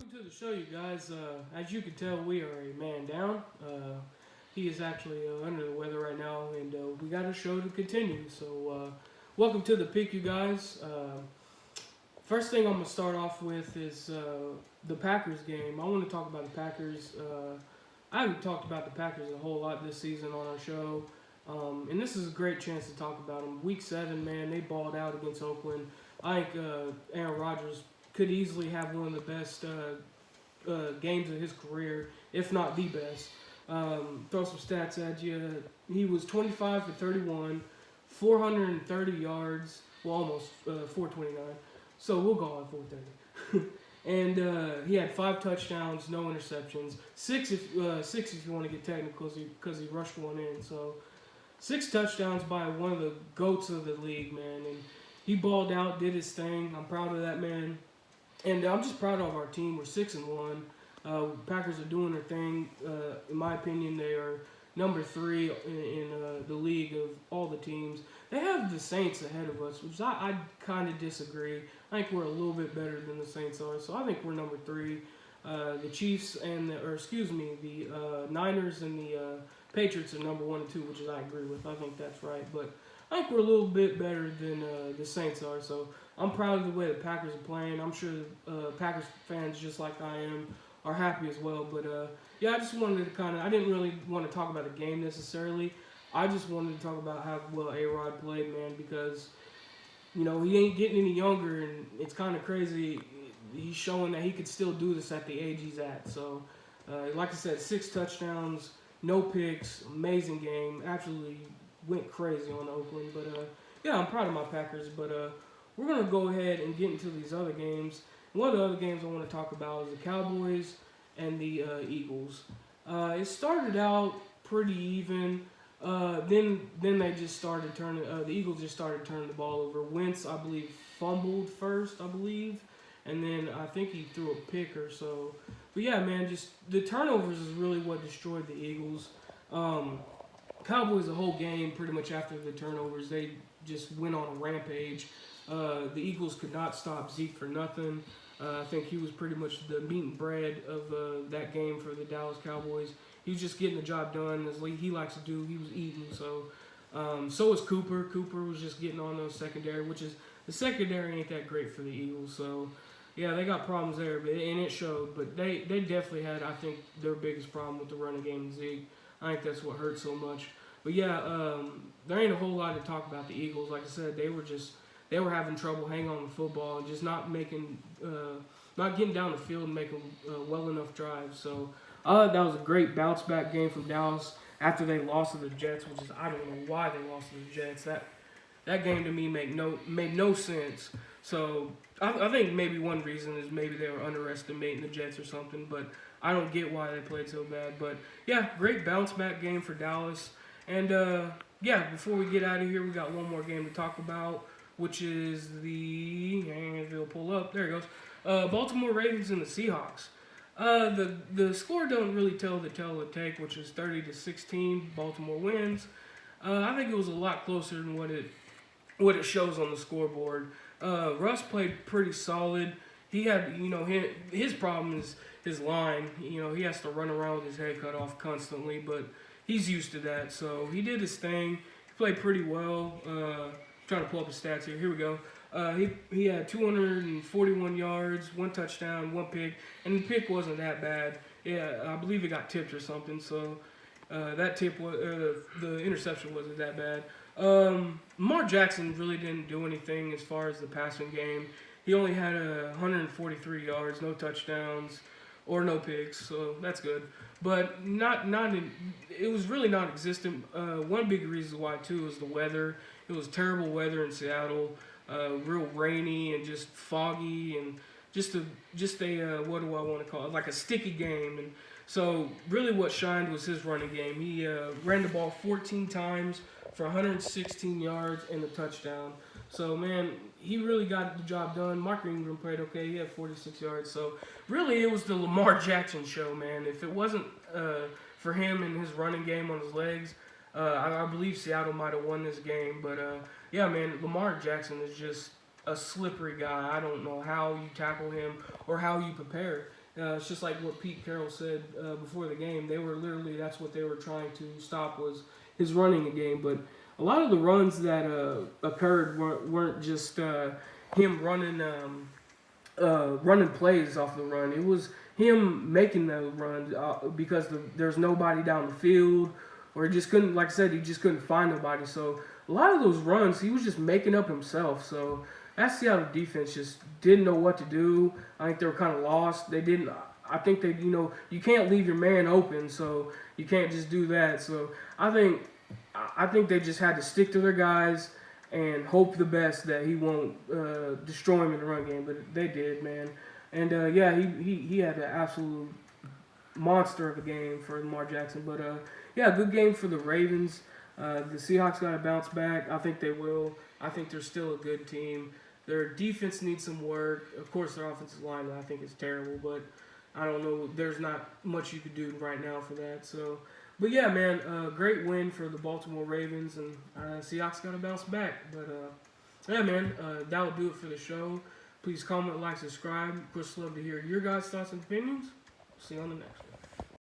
Welcome to the show, you guys. As you can tell, we are a man down. He is actually under the weather right now, and we got a show to continue. So, welcome to the pick, you guys. First thing I'm gonna start off with is the Packers game. I want to talk about the Packers. I haven't talked about the Packers a whole lot this season on our show, and this is a great chance to talk about them. Week 7, man, they balled out against Oakland. I think Aaron Rodgers could easily have one of the best games of his career, if not the best. Throw some stats at you. He was 25 for 31, 430 yards, well, almost 429. So we'll go on 430. And he had 5 touchdowns, no interceptions. Six if you want to get technical, because he rushed one in. So 6 touchdowns by one of the goats of the league, man. And he balled out, did his thing. I'm proud of that man. And I'm just proud of our team. We're 6-1. Packers are doing their thing. In my opinion, they are number 3 in the league of all the teams. They have the Saints ahead of us, which I kind of disagree. I think we're a little bit better than the Saints are, so I think we're number 3. The Chiefs and the Niners and the Patriots are number 1 and 2, which I agree with. I think that's right, but I think we're a little bit better than the Saints are. So I'm proud of the way the Packers are playing. I'm sure Packers fans, just like I am, are happy as well. But yeah, I just wanted to I didn't really want to talk about the game necessarily. I just wanted to talk about how well A-Rod played, man, because he ain't getting any younger, and it's kind of crazy. He's showing that he could still do this at the age he's at. So, like I said, 6 touchdowns, no picks, amazing game. Absolutely went crazy on Oakland. But yeah, I'm proud of my Packers. But we're gonna go ahead and get into these other games. One of the other games I want to talk about is the Cowboys and the Eagles. It started out pretty even. Then they just started turning. The Eagles just started turning the ball over. Wentz, I believe, fumbled first, and then I think he threw a pick or so. But yeah, man, just the turnovers is really what destroyed the Eagles. Cowboys the whole game, pretty much after the turnovers, they just went on a rampage. The Eagles could not stop Zeke for nothing. I think he was pretty much the meat and bread of that game for the Dallas Cowboys. He was just getting the job done as he likes to do. He was eating. So was Cooper. Cooper was just getting on those secondary, which is the secondary ain't that great for the Eagles. So yeah, they got problems there, and it showed. But they definitely had, I think, their biggest problem with the running game of Zeke. I think that's what hurt so much. But yeah, there ain't a whole lot to talk about the Eagles. Like I said, they were having trouble hanging on the football and just not getting down the field and making well enough drives. So that was a great bounce back game from Dallas after they lost to the Jets, which is, I don't know why they lost to the Jets. That game to me made no sense. So I think maybe one reason is maybe they were underestimating the Jets or something, but I don't get why they played so bad. But yeah, great bounce back game for Dallas. And yeah, before we get out of here, we got one more game to talk about, which is it'll pull up. There it goes. Baltimore Ravens and the Seahawks. The score don't really tell the tale it take, which is 30-16. Baltimore wins. I think it was a lot closer than what it shows on the scoreboard. Russ played pretty solid. He had, his problem is his line. He has to run around with his head cut off constantly, but he's used to that. So he did his thing. He played pretty well. Trying to pull up his stats here. Here we go. He had 241 yards, 1 touchdown, 1 pick, and the pick wasn't that bad. Yeah, I believe it got tipped or something. So that tip was the interception wasn't that bad. Lamar Jackson really didn't do anything as far as the passing game. He only had 143 yards, no touchdowns, or no picks, so that's good. But it was really non-existent. One big reason why too is the weather. It was terrible weather in Seattle, real rainy and just foggy and just a what do I want to call it, like a sticky game. And so really what shined was his running game. He ran the ball 14 times for 116 yards and a touchdown. So, man, he really got the job done. Mark Ingram played okay. He had 46 yards. So, really, it was the Lamar Jackson show, man. If it wasn't for him and his running game on his legs, I believe Seattle might have won this game. But, yeah, man, Lamar Jackson is just a slippery guy. I don't know how you tackle him or how you prepare. It's just like what Pete Carroll said before the game. They were literally, that's what they were trying to stop, was his running game. But a lot of the runs that occurred weren't just him running plays off the run. It was him making the runs because there's nobody down the field, or he just couldn't, like I said, he just couldn't find nobody. So a lot of those runs, he was just making up himself. So that Seattle defense just didn't know what to do. I think they were kind of lost. They didn't. I think they, you can't leave your man open, so you can't just do that. So I think they just had to stick to their guys and hope the best that he won't destroy him in the run game. But they did, man. And yeah, he had an absolute monster of a game for Lamar Jackson. But yeah, good game for the Ravens. The Seahawks got to bounce back. I think they will. I think they're still a good team. Their defense needs some work. Of course, their offensive line, I think, is terrible. But I don't know. There's not much you could do right now for that. So, but yeah, man, great win for the Baltimore Ravens, and Seahawks got to bounce back. But yeah, man, that will do it for the show. Please comment, like, subscribe. Of course, love to hear your guys' thoughts and opinions. See you on the next one.